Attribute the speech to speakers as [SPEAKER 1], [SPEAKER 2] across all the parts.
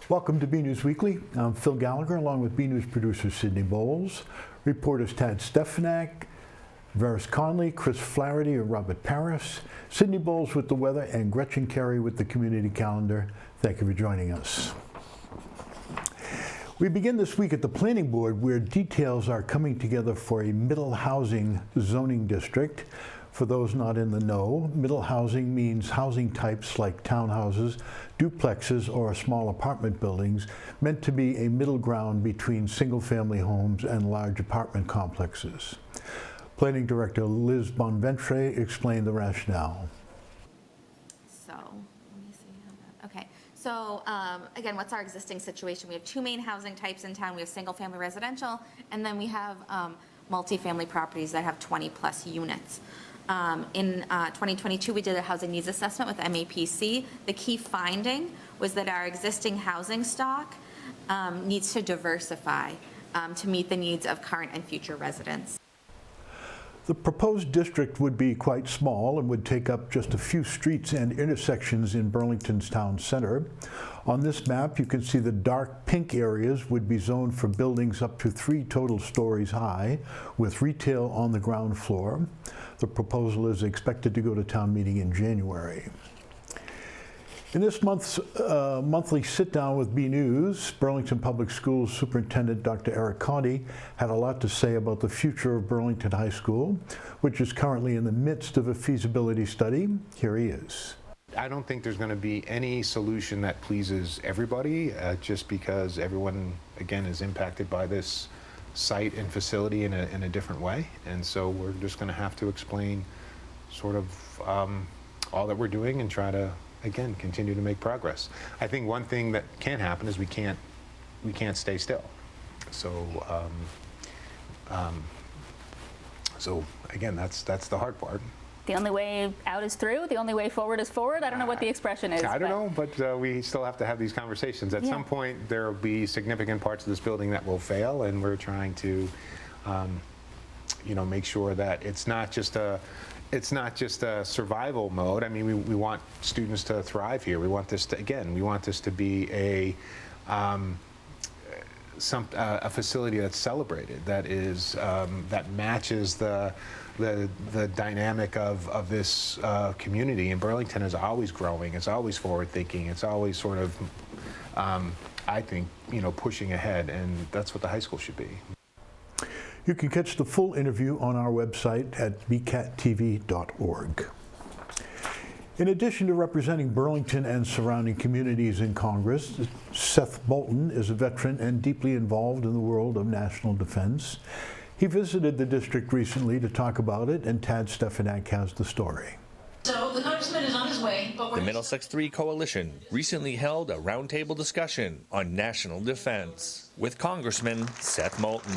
[SPEAKER 1] Welcome to BNews Weekly. I'm Phil Gallagher, along with BNews producer Sydney Bowles, reporters Tad Stefanak, Varys Conley, Chris Flaherty, and Robert Paris, Sydney Bowles with the weather, and Gretchen Carey with the community calendar. Thank you for joining us. We begin this week at the Planning Board, where details are coming together for a middle housing zoning district. For those not in the know, middle housing means housing types like townhouses, duplexes, or small apartment buildings meant to be a middle ground between single-family homes and large apartment complexes. Planning Director Liz Bonventre explained the rationale.
[SPEAKER 2] So again, what's our existing situation? We have two main housing types in town. We have single-family residential, and then we have multifamily properties that have 20-plus units. In 2022, we did a housing needs assessment with MAPC. The key finding was that our existing housing stock needs to diversify to meet the needs of current and future residents.
[SPEAKER 1] The proposed district would be quite small and would take up just a few streets and intersections in Burlington's town center. On this map, you can see the dark pink areas would be zoned for buildings up to 3 total stories high, with retail on the ground floor. The proposal is expected to go to town meeting in January. In this month's monthly sit-down with BNews, Burlington Public Schools Superintendent Dr. Eric Conti had a lot to say about the future of Burlington High School, which is currently in the midst of a feasibility study. Here he is.
[SPEAKER 3] I don't think there's going to be any solution that pleases everybody, just because everyone, again, is impacted by this site and facility in a different way. And so we're just going to have to explain sort of all that we're doing and try to, again, continue to make progress. I think one thing that can happen is we can't stay still. So so again, that's the hard part.
[SPEAKER 4] The only way out is through. The only way forward is forward. I don't know what the expression is.
[SPEAKER 3] I don't know, but we still have to have these conversations. At some point, there will be significant parts of this building that will fail, and we're trying to, make sure that it's not just a survival mode. I mean, we want students to thrive here. We want this to be a facility that's celebrated, that matches the dynamic of this community. And Burlington is always growing. It's always forward thinking. It's always sort of, I think, pushing ahead, and that's what the high school should be.
[SPEAKER 1] You can catch the full interview on our website at bcattv.org. In addition to representing Burlington and surrounding communities in Congress, Seth Moulton is a veteran and deeply involved in the world of national defense. He visited the district recently to talk about it, and Tad Stefanak has the story.
[SPEAKER 5] So the Congressman is on his way, but
[SPEAKER 6] the Middlesex 3 Coalition recently held a roundtable discussion on national defense with Congressman Seth Moulton,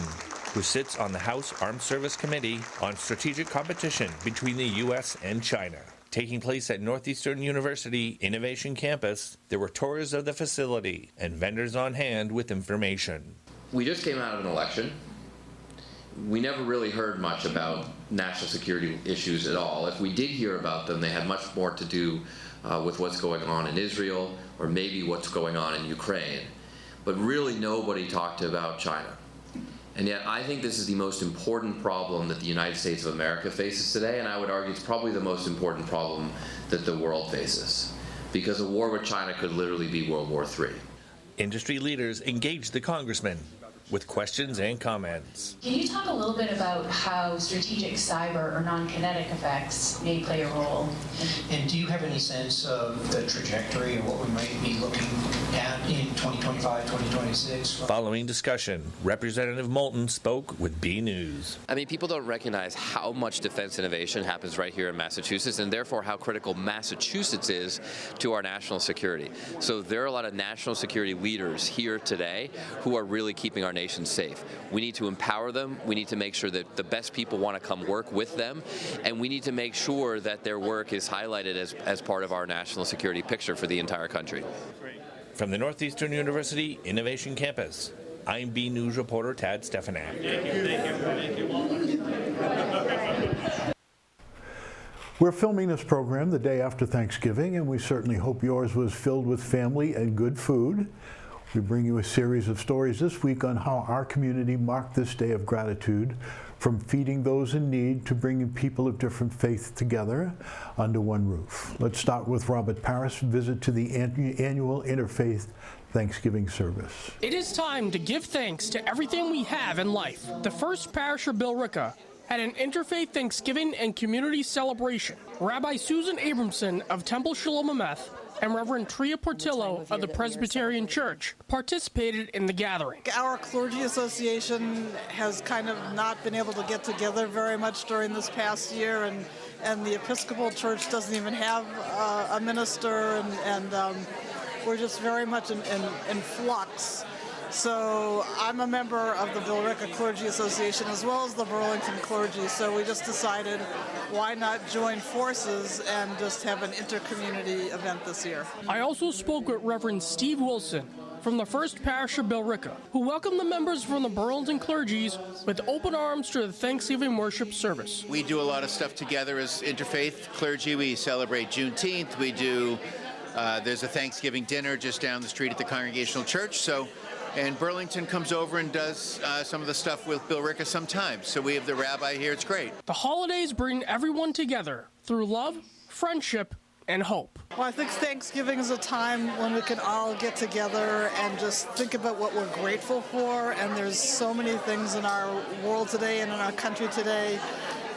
[SPEAKER 6] who sits on the House Armed Service Committee on strategic competition between the U.S. and China. Taking place at Northeastern University Innovation Campus, there were tours of the facility and vendors on hand with information.
[SPEAKER 7] We just came out of an election. We never really heard much about national security issues at all. If we did hear about them, they had much more to do with what's going on in Israel or maybe what's going on in Ukraine. But really nobody talked about China. And yet I think this is the most important problem that the United States of America faces today, and I would argue it's probably the most important problem that the world faces, because a war with China could literally be World War III.
[SPEAKER 6] Industry leaders engaged the congressman with questions and comments.
[SPEAKER 5] Can you talk a little bit about how strategic cyber or non-kinetic effects may play a role?
[SPEAKER 8] And do you have any sense of the trajectory of what we might be looking at in 2025, 2026?
[SPEAKER 6] Following discussion, Representative Moulton spoke with BNews.
[SPEAKER 7] I mean, people don't recognize how much defense innovation happens right here in Massachusetts, and therefore how critical Massachusetts is to our national security. So there are a lot of national security leaders here today who are really keeping our nation safe. We need to empower them. We need to make sure that the best people want to come work with them, and we need to make sure that their work is highlighted as part of our national security picture for the entire country.
[SPEAKER 6] From the Northeastern University Innovation Campus, I'm BNews reporter Tad Stefanak.
[SPEAKER 1] We're filming this program the day after Thanksgiving, and we certainly hope yours was filled with family and good food. We bring you a series of stories this week on how our community marked this day of gratitude, from feeding those in need to bringing people of different faiths together under one roof. Let's start with Robert Parris' visit to the annual Interfaith Thanksgiving service.
[SPEAKER 9] It is time to give thanks to everything we have in life. The First Parish of Billerica had an interfaith Thanksgiving and community celebration. Rabbi Susan Abramson of Temple Shalom Ameth and Reverend Tria Portillo of the Presbyterian Church participated in the gathering.
[SPEAKER 10] Our clergy association has kind of not been able to get together very much during this past year, and the Episcopal Church doesn't even have a minister, and we're just very much in flux. So I'm a member of the Billerica Clergy Association as well as the Burlington Clergy, so we just decided why not join forces and just have an inter-community event this year.
[SPEAKER 9] I also spoke with Reverend Steve Wilson from the First Parish of Billerica, who welcomed the members from the Burlington clergies with open arms to the Thanksgiving worship service.
[SPEAKER 11] We do a lot of stuff together as interfaith clergy. We celebrate Juneteenth. We do, there's a Thanksgiving dinner just down the street at the Congregational Church. And Burlington comes over and does some of the stuff with Billerica sometimes. So we have the rabbi here. It's great.
[SPEAKER 9] The holidays bring everyone together through love, friendship, and hope.
[SPEAKER 10] Well, I think Thanksgiving is a time when we can all get together and just think about what we're grateful for. And there's so many things in our world today and in our country today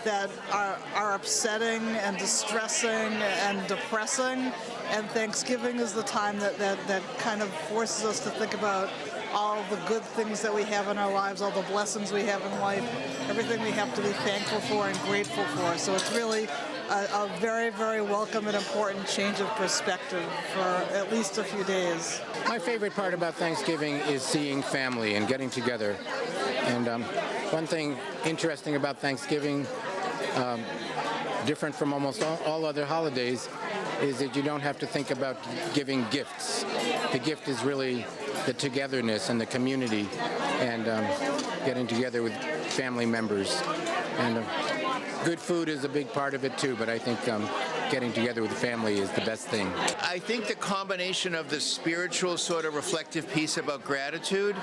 [SPEAKER 10] that are upsetting and distressing and depressing. And Thanksgiving is the time that kind of forces us to think about all the good things that we have in our lives, all the blessings we have in life, everything we have to be thankful for and grateful for. So it's really a very, very welcome and important change of perspective for at least a few days.
[SPEAKER 12] My favorite part about Thanksgiving is seeing family and getting together. And one thing interesting about Thanksgiving, different from almost all other holidays, is that you don't have to think about giving gifts. The gift is really the togetherness and the community and getting together with family members. And good food is a big part of it too, but I think getting together with the family is the best thing.
[SPEAKER 11] I think the combination of the spiritual sort of reflective piece about gratitude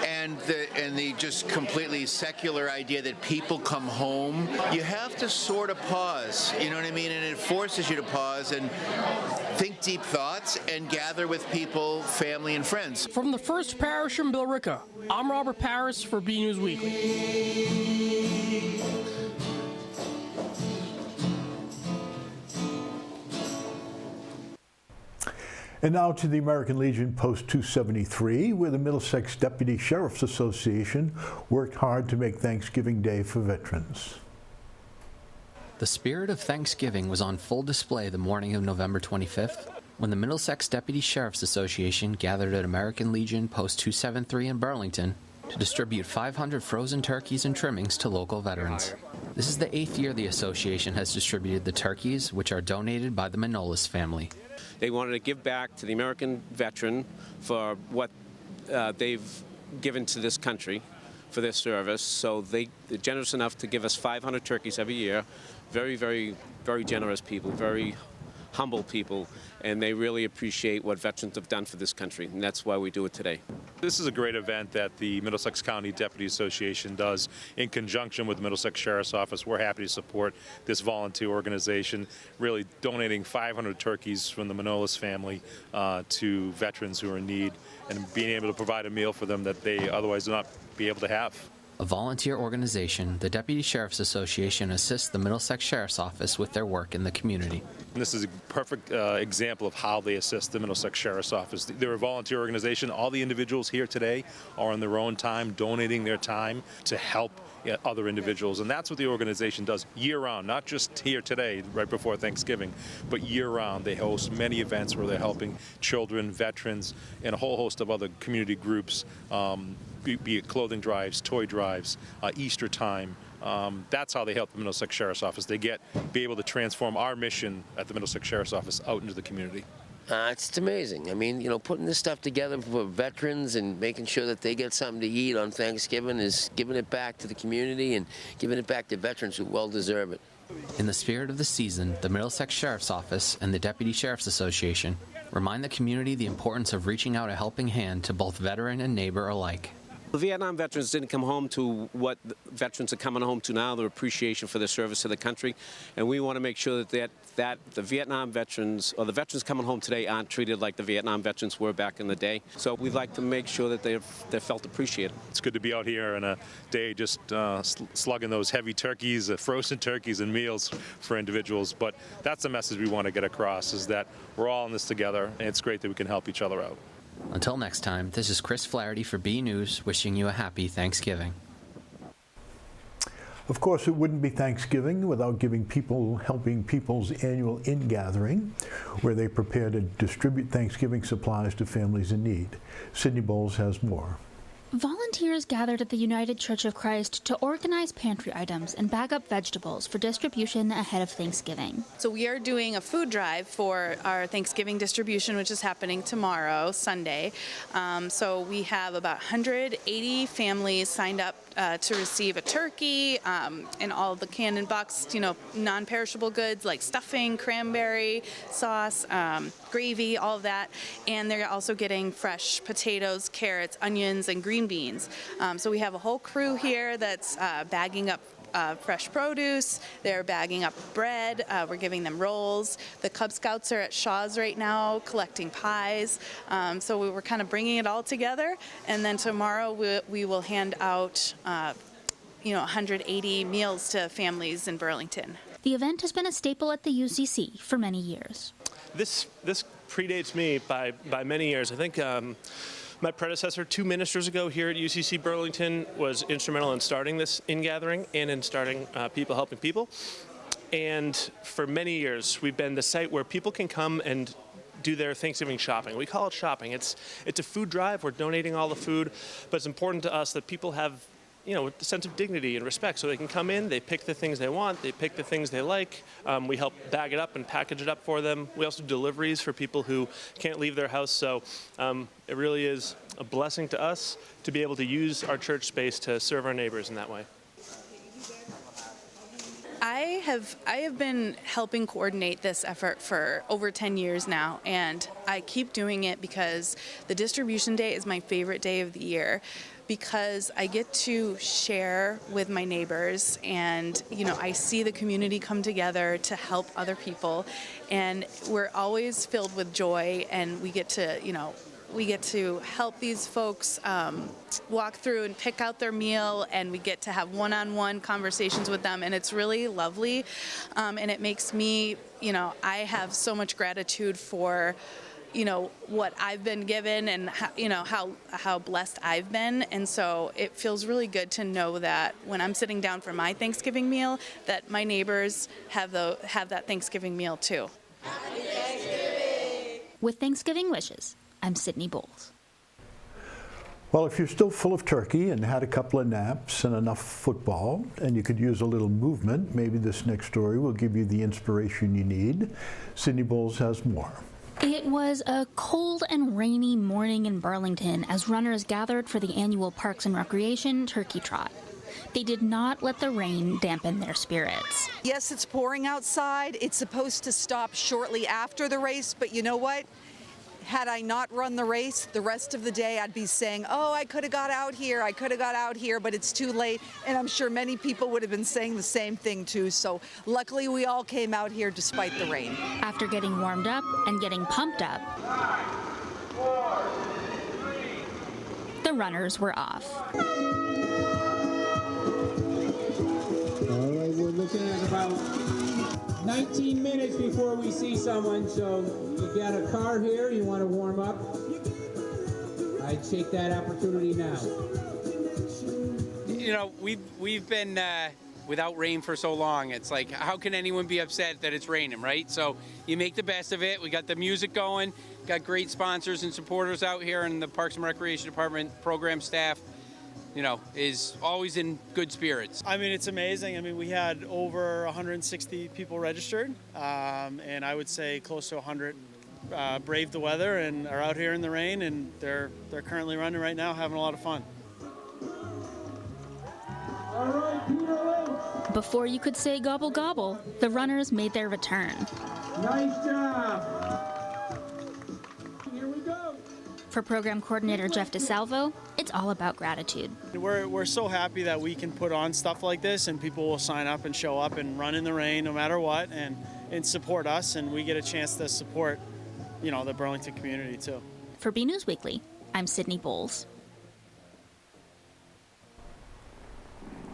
[SPEAKER 11] and the just completely secular idea that people come home, you have to sort of pause, you know what I mean? And it forces you to pause and think deep thoughts and gather with people, family, and friends.
[SPEAKER 9] From the First Parish in Billerica, I'm Robert Parris for BNews Weekly.
[SPEAKER 1] And now to the American Legion Post 273, where the Middlesex Deputy Sheriff's Association worked hard to make Thanksgiving Day for veterans.
[SPEAKER 13] The spirit of Thanksgiving was on full display the morning of November 25th, when the Middlesex Deputy Sheriff's Association gathered at American Legion Post 273 in Burlington to distribute 500 frozen turkeys and trimmings to local veterans. This is the 8th year the association has distributed the turkeys, which are donated by the Manolis family.
[SPEAKER 14] They wanted to give back to the American veteran for what they've given to this country for their service. So they're generous enough to give us 500 turkeys every year. Very, very, very generous people, very humble people, and they really appreciate what veterans have done for this country, and that's why we do it today.
[SPEAKER 15] This is a great event that the Middlesex County Deputy Association does in conjunction with the Middlesex Sheriff's Office. We're happy to support this volunteer organization, really donating 500 turkeys from the Manolis family to veterans who are in need and being able to provide a meal for them that they otherwise would not be able to have.
[SPEAKER 13] A volunteer organization, the Deputy Sheriff's Association assists the Middlesex Sheriff's Office with their work in the community.
[SPEAKER 15] And this is a perfect example of how they assist the Middlesex Sheriff's Office. They're a volunteer organization. All the individuals here today are on their own time, donating their time to help other individuals. And that's what the organization does year-round, not just here today, right before Thanksgiving, but year-round. They host many events where they're helping children, veterans, and a whole host of other community groups, be it clothing drives, toy drives, Easter time. That's how they help the Middlesex Sheriff's Office. They be able to transform our mission at the Middlesex Sheriff's Office out into the community.
[SPEAKER 16] It's amazing. I mean, putting this stuff together for veterans and making sure that they get something to eat on Thanksgiving is giving it back to the community and giving it back to veterans who well deserve it.
[SPEAKER 13] In the spirit of the season, the Middlesex Sheriff's Office and the Deputy Sheriff's Association remind the community the importance of reaching out a helping hand to both veteran and neighbor alike.
[SPEAKER 14] The Vietnam veterans didn't come home to what the veterans are coming home to now, their appreciation for their service to the country. And we want to make sure that the Vietnam veterans, or the veterans coming home today, aren't treated like the Vietnam veterans were back in the day. So we'd like to make sure that they're felt appreciated.
[SPEAKER 15] It's good to be out here on a day just slugging those heavy turkeys, frozen turkeys and meals for individuals. But that's the message we want to get across, is that we're all in this together, and it's great that we can help each other out.
[SPEAKER 13] Until next time, this is Chris Flaherty for BNews, wishing you a happy Thanksgiving.
[SPEAKER 1] Of course, it wouldn't be Thanksgiving without helping people's annual ingathering, where they prepare to distribute Thanksgiving supplies to families in need. Sydney Bowles has more.
[SPEAKER 17] Volunteers gathered at the United Church of Christ to organize pantry items and bag up vegetables for distribution ahead of Thanksgiving.
[SPEAKER 18] So we are doing a food drive for our Thanksgiving distribution, which is happening tomorrow, Sunday. So we have about 180 families signed up to receive a turkey and all the canned and boxed, non-perishable goods like stuffing, cranberry sauce, gravy, all of that. And they're also getting fresh potatoes, carrots, onions, and green beans. So we have a whole crew here that's bagging up fresh produce. They're bagging up bread. We're giving them rolls. The Cub Scouts are at Shaw's right now collecting pies. So we were kind of bringing it all together. And then tomorrow we will hand out 180 meals to families in Burlington.
[SPEAKER 17] The event has been a staple at the UCC for many years.
[SPEAKER 19] This predates me by many years. I think my predecessor 2 ministers ago here at UCC Burlington was instrumental in starting this ingathering and in starting People Helping People. And for many years, we've been the site where people can come and do their Thanksgiving shopping. We call it shopping. It's a food drive. We're donating all the food, but it's important to us that people have a sense of dignity and respect, so they can come in, they pick the things they want, they pick the things they like. We help bag it up and package it up for them. We also do deliveries for people who can't leave their house, so it really is a blessing to us to be able to use our church space to serve our neighbors in that way.
[SPEAKER 18] I have been helping coordinate this effort for over 10 years now, and I keep doing it because the distribution day is my favorite day of the year, because I get to share with my neighbors, and I see the community come together to help other people, and we're always filled with joy, and we get to help these folks walk through and pick out their meal, and we get to have one-on-one conversations with them, and it's really lovely. And it makes me, I have so much gratitude for what I've been given, and how blessed I've been. And so it feels really good to know that when I'm sitting down for my Thanksgiving meal, that my neighbors have that Thanksgiving meal too.
[SPEAKER 17] With Thanksgiving wishes, I'm Sydney Bowles.
[SPEAKER 1] Well, if you're still full of turkey and had a couple of naps and enough football, and you could use a little movement, maybe this next story will give you the inspiration you need. Sydney Bowles has more.
[SPEAKER 17] It was a cold and rainy morning in Burlington as runners gathered for the annual Parks and Recreation Turkey Trot. They did not let the rain dampen their spirits.
[SPEAKER 20] Yes, it's pouring outside. It's supposed to stop shortly after the race, but you know what? Had I not run the race, the rest of the day I'd be saying, oh, I could have got out here, but it's too late. And I'm sure many people would have been saying the same thing too. So luckily we all came out here despite the rain.
[SPEAKER 17] After getting warmed up and getting pumped up,
[SPEAKER 21] 5, 4, 3.
[SPEAKER 17] The runners were off.
[SPEAKER 22] All right, we're looking at about 19 minutes before we see someone, so you got a car here, you want to warm up? I'd take that opportunity now.
[SPEAKER 23] We've been without rain for so long. It's like, how can anyone be upset that it's raining, right? So you make the best of it. We got the music going, got great sponsors and supporters out here, and the Parks and Recreation Department program staff is always in good spirits.
[SPEAKER 24] I mean, it's amazing. We had over 160 people registered, and I would say close to 100 braved the weather and are out here in the rain, and they're currently running right now, having a lot of fun.
[SPEAKER 22] All right, Peter Lynch.
[SPEAKER 17] Before you could say gobble gobble, the runners made their return.
[SPEAKER 22] Nice job.
[SPEAKER 17] For program coordinator Jeff DeSalvo, it's all about gratitude.
[SPEAKER 24] We're so happy that we can put on stuff like this and people will sign up and show up and run in the rain no matter what and support us, and we get a chance to support, the Burlington community too.
[SPEAKER 17] For BNEWS Weekly, I'm Sydney Bowles.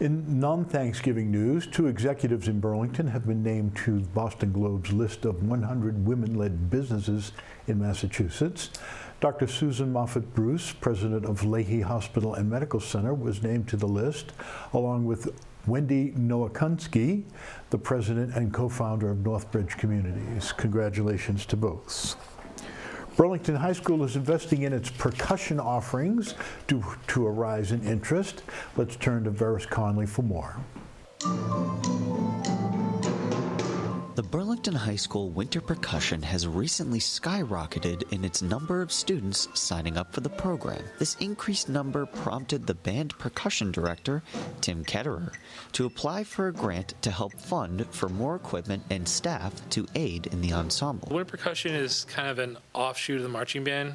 [SPEAKER 1] In non-Thanksgiving news, 2 executives in Burlington have been named to Boston Globe's list of 100 women-led businesses in Massachusetts. Dr. Susan Moffett-Bruce, president of Leahy Hospital and Medical Center, was named to the list, along with Wendy Nowakunski, the president and co-founder of Northbridge Communities. Congratulations to both. Burlington High School is investing in its percussion offerings due to a rise in interest. Let's turn to Veris Conley for more.
[SPEAKER 2] The Burlington High School Winter Percussion has recently skyrocketed in its number of students signing up for the program. This increased number prompted the band percussion director, Tim Ketterer, to apply for a grant to help fund for more equipment and staff to aid in the ensemble.
[SPEAKER 3] Winter Percussion is kind of an offshoot of the marching band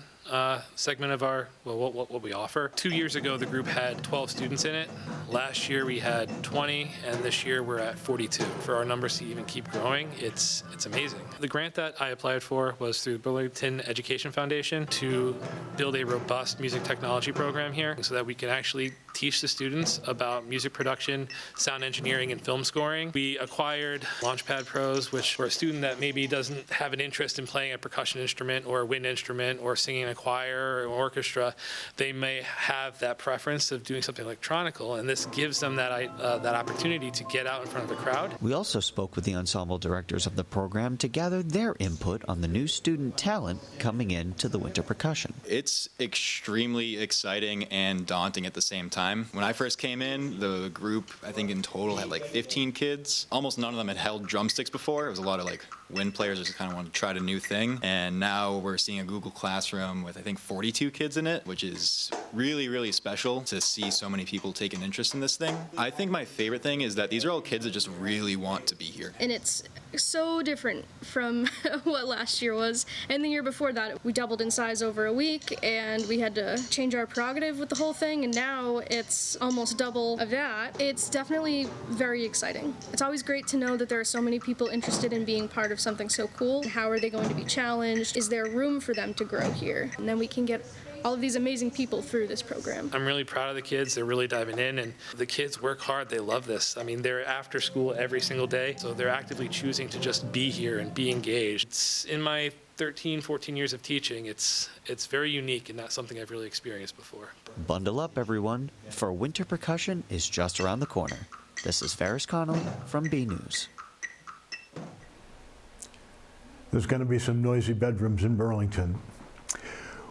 [SPEAKER 3] segment of our, what we offer. 2 years ago, the group had 12 students in it. Last year, we had 20, and this year we're at 42. For our numbers to even keep growing, it's amazing. The grant that I applied for was through Burlington Education Foundation to build a robust music technology program here so that we can actually teach the students about music production, sound engineering, and film scoring. We acquired Launchpad Pros, which for a student that maybe doesn't have an interest in playing a percussion instrument or a wind instrument or singing in a choir or orchestra, they may have that preference of doing something electronical, and this gives them that opportunity to get out in front of a crowd.
[SPEAKER 2] We also spoke with the ensemble directors of the program to gather their input on the new student talent coming into the Winter Percussion.
[SPEAKER 4] It's extremely exciting and daunting at the same time. When I first came in, the group, I think in total, had like 15 kids. Almost none of them had held drumsticks before. It was a lot of like wind players who just kind of wanted to try a new thing. And now we're seeing a Google Classroom with I think 42 kids in it, which is really, really special to see so many people take an interest in this thing. I think my favorite thing is that these are all kids that just really want to be here.
[SPEAKER 5] And it's so different from what last year was. And the year before that, we doubled in size over a week, and we had to change our prerogative with the whole thing, and now it's almost double of that. It's definitely very exciting. It's always great to know that there are so many people interested in being part of something so cool. How are they going to be challenged? Is there room for them to grow here? And then we can get all of these amazing people through this program.
[SPEAKER 3] I'm really proud of the kids. They're really diving in, and the kids work hard. They love this. I mean, they're after school every single day, so they're actively choosing to just be here and be engaged. It's in my 13, 14 years of teaching, it's very unique and not something I've really experienced before.
[SPEAKER 2] Bundle up, everyone, for Winter Percussion is just around the corner. This is Ferris Connolly from BNews.
[SPEAKER 1] There's going to be some noisy bedrooms in Burlington.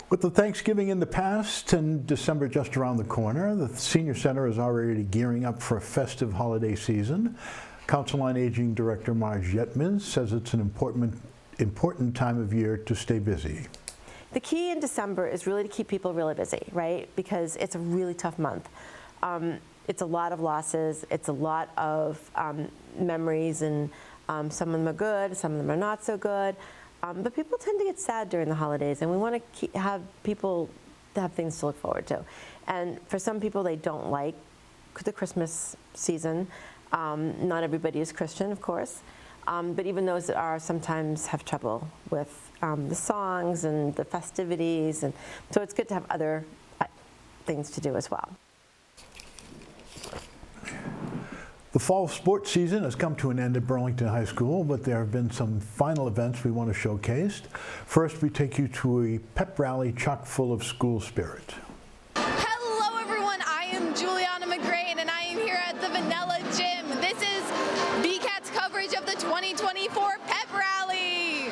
[SPEAKER 1] With the Thanksgiving in the past and December just around the corner, the Senior Center is already gearing up for a festive holiday season. Council on Aging Director Marge Yetman says it's an important time of year to stay busy.
[SPEAKER 25] The key in December is really to keep people really busy, right? Because it's a really tough month. It's a lot of losses. It's a lot of memories, and some of them are good, some of them are not so good. But people tend to get sad during the holidays, and we want to have people to have things to look forward to. And for some people, they don't like the Christmas season. Not everybody is Christian, of course. But even those that are sometimes have trouble with the songs and the festivities. And so it's good to have other things to do as well.
[SPEAKER 1] The fall sports season has come to an end at Burlington High School, but there have been some final events we want to showcase. First, we take you to a pep rally chock full of school spirit.
[SPEAKER 26] Hello everyone, I am Juliana McGrain and I am here at the Vanilla Gym. This is BCAT's coverage of the 2024 pep rally.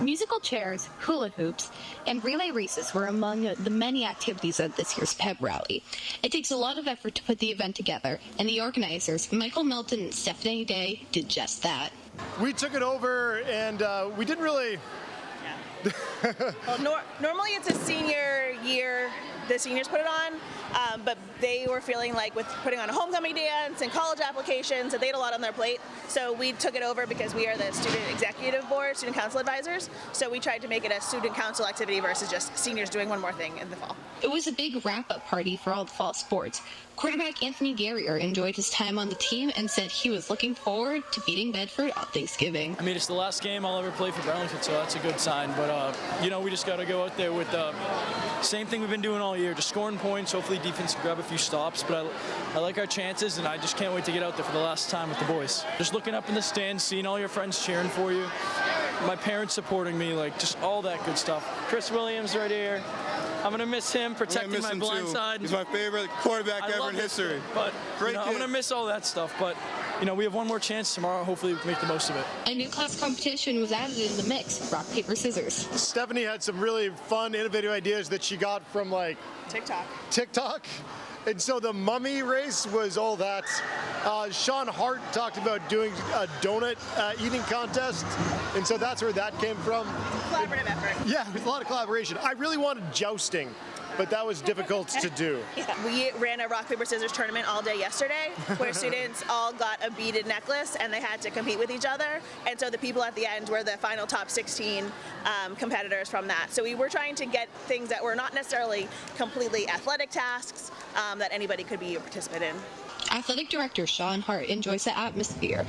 [SPEAKER 27] Musical chairs, hula hoops, and relay races were among the many activities at this year's pep rally. It takes a lot of effort to put the event together, and the organizers, Michael Milton and Stephanie Day, did just that.
[SPEAKER 28] We took it over, and we didn't really...
[SPEAKER 29] Well, normally it's a senior year
[SPEAKER 6] the seniors put it on, but they were feeling like with putting on a homecoming dance and college applications that they had a lot on their plate. So we took it over because we are the student executive board, student council advisors. So we tried to make it a student council activity versus just seniors doing one more thing in the fall.
[SPEAKER 27] It was a big wrap-up party for all the fall sports. Quarterback Anthony Guerrier enjoyed his time on the team and said he was looking forward to beating Bedford on Thanksgiving.
[SPEAKER 7] I mean, it's the last game I'll ever play for Burlington, so that's a good sign. But, we just got to go out there with the same thing we've been doing all year, just scoring points, hopefully defense can grab a few stops. But I like our chances, and I just can't wait to get out there for the last time with the boys. Just looking up in the stands, seeing all your friends cheering for you, my parents supporting me, like just all that good stuff. Chris Williams right here. I'm going to miss him protecting my blind side.
[SPEAKER 8] He's my favorite quarterback ever in history.
[SPEAKER 7] But I'm going to miss all that stuff. But, we have one more chance tomorrow. Hopefully we can make the most of it.
[SPEAKER 27] A new class competition was added in the mix, rock, paper, scissors.
[SPEAKER 28] Stephanie had some really fun, innovative ideas that she got from, TikTok. And so the mummy race was all that. Sean Hart talked about doing a donut eating contest. And so that's where that came from.
[SPEAKER 6] Collaborative effort.
[SPEAKER 28] Yeah, it was a lot of collaboration. I really wanted jousting, but that was difficult to do.
[SPEAKER 6] Yeah. We ran a rock, paper, scissors tournament all day yesterday where students all got a beaded necklace and they had to compete with each other. And so the people at the end were the final top 16 competitors from that. So we were trying to get things that were not necessarily completely athletic tasks that anybody could be a participant in.
[SPEAKER 27] Athletic Director Sean Hart enjoys the atmosphere,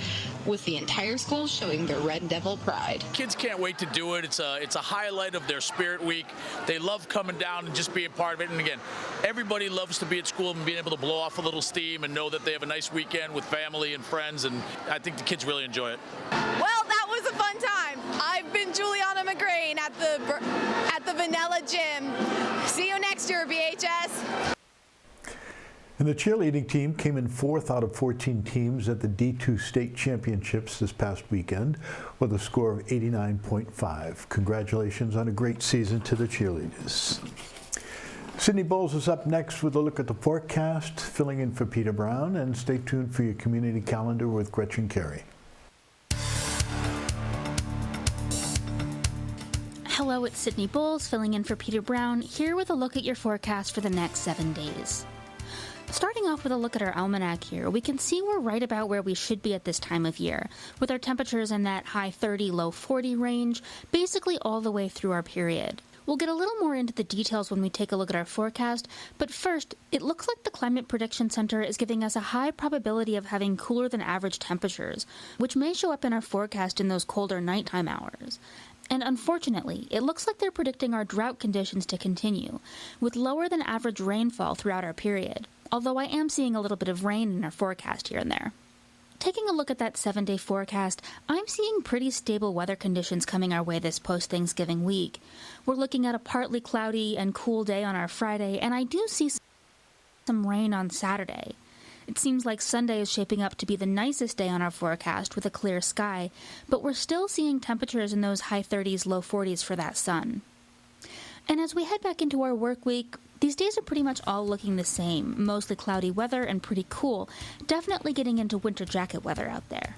[SPEAKER 27] with the entire school showing their Red Devil pride.
[SPEAKER 9] Kids can't wait to do it. It's a highlight of their Spirit Week. They love coming down and just being part of it. And again, everybody loves to be at school and being able to blow off a little steam and know that they have a nice weekend with family and friends. And I think the kids really enjoy it.
[SPEAKER 26] Well, that was a fun time. I've been Juliana McGrain at the Vanilla Gym. See you next year, BHS.
[SPEAKER 1] And the cheerleading team came in 4th out of 14 teams at the D2 State Championships this past weekend with a score of 89.5. Congratulations on a great season to the cheerleaders. Sydney Bowles is up next with a look at the forecast, filling in for Peter Brown, and stay tuned for your community calendar with Gretchen Carey.
[SPEAKER 17] Hello, it's Sydney Bowles filling in for Peter Brown, here with a look at your forecast for the next 7 days. Starting off with a look at our almanac here, we can see we're right about where we should be at this time of year, with our temperatures in that high 30, low 40 range, basically all the way through our period. We'll get a little more into the details when we take a look at our forecast, but first, it looks like the Climate Prediction Center is giving us a high probability of having cooler than average temperatures, which may show up in our forecast in those colder nighttime hours. And unfortunately, it looks like they're predicting our drought conditions to continue, with lower than average rainfall throughout our period. Although I am seeing a little bit of rain in our forecast here and there. Taking a look at that 7-day forecast, I'm seeing pretty stable weather conditions coming our way this post-Thanksgiving week. We're looking at a partly cloudy and cool day on our Friday, and I do see some rain on Saturday. It seems like Sunday is shaping up to be the nicest day on our forecast with a clear sky, but we're still seeing temperatures in those high 30s, low 40s for that sun. And as we head back into our work week, these days are pretty much all looking the same, mostly cloudy weather and pretty cool, definitely getting into winter jacket weather out there.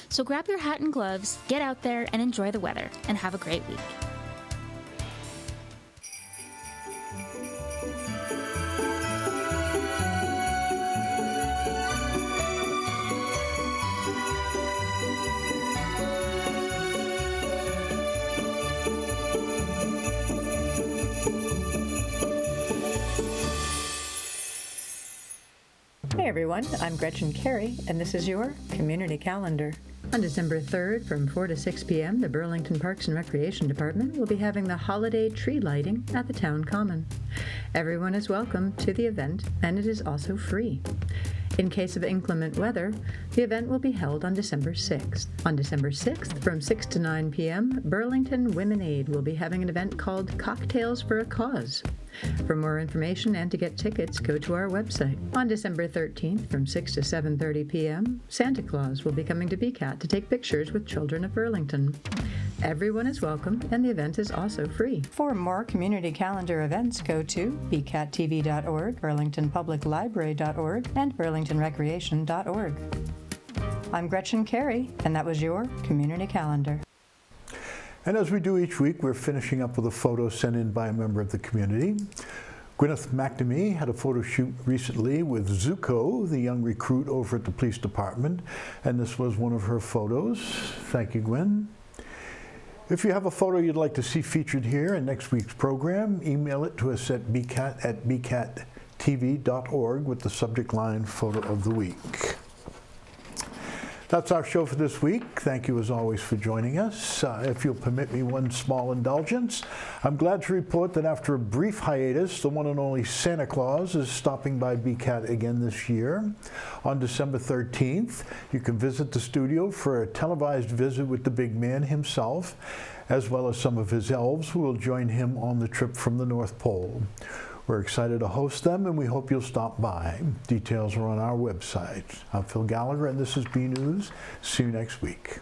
[SPEAKER 17] So grab your hat and gloves, get out there and enjoy the weather, and have a great week.
[SPEAKER 10] Hey everyone, I'm Gretchen Carey, and this is your Community Calendar. On December 3rd from 4 to 6 p.m., the Burlington Parks and Recreation Department will be having the holiday tree lighting at the Town Common. Everyone is welcome to the event, and it is also free. In case of inclement weather, the event will be held on December 6th. On December 6th, from 6 to 9 p.m., Burlington Women Aid will be having an event called Cocktails for a Cause. For more information and to get tickets, go to our website. On December 13th, from 6 to 7:30 p.m., Santa Claus will be coming to BCAT to take pictures with children of Burlington. Everyone is welcome, and the event is also free. For more community calendar events, go to bcattv.org, burlingtonpubliclibrary.org, and burlingtonrecreation.org. I'm Gretchen Carey, and that was your Community Calendar.
[SPEAKER 1] And as we do each week, we're finishing up with a photo sent in by a member of the community. Gwyneth McNamee had a photo shoot recently with Zuko, the young recruit over at the police department, and this was one of her photos. Thank you, Gwen. If you have a photo you'd like to see featured here in next week's program, email it to us at bcat@bcattv.org with the subject line Photo of the Week. That's our show for this week. Thank you as always for joining us. If you'll permit me one small indulgence, I'm glad to report that after a brief hiatus, the one and only Santa Claus is stopping by BCAT again this year. On December 13th, you can visit the studio for a televised visit with the big man himself, as well as some of his elves who will join him on the trip from the North Pole. We're excited to host them, and we hope you'll stop by. Details are on our website. I'm Phil Gallagher, and this is BNEWS. See you next week.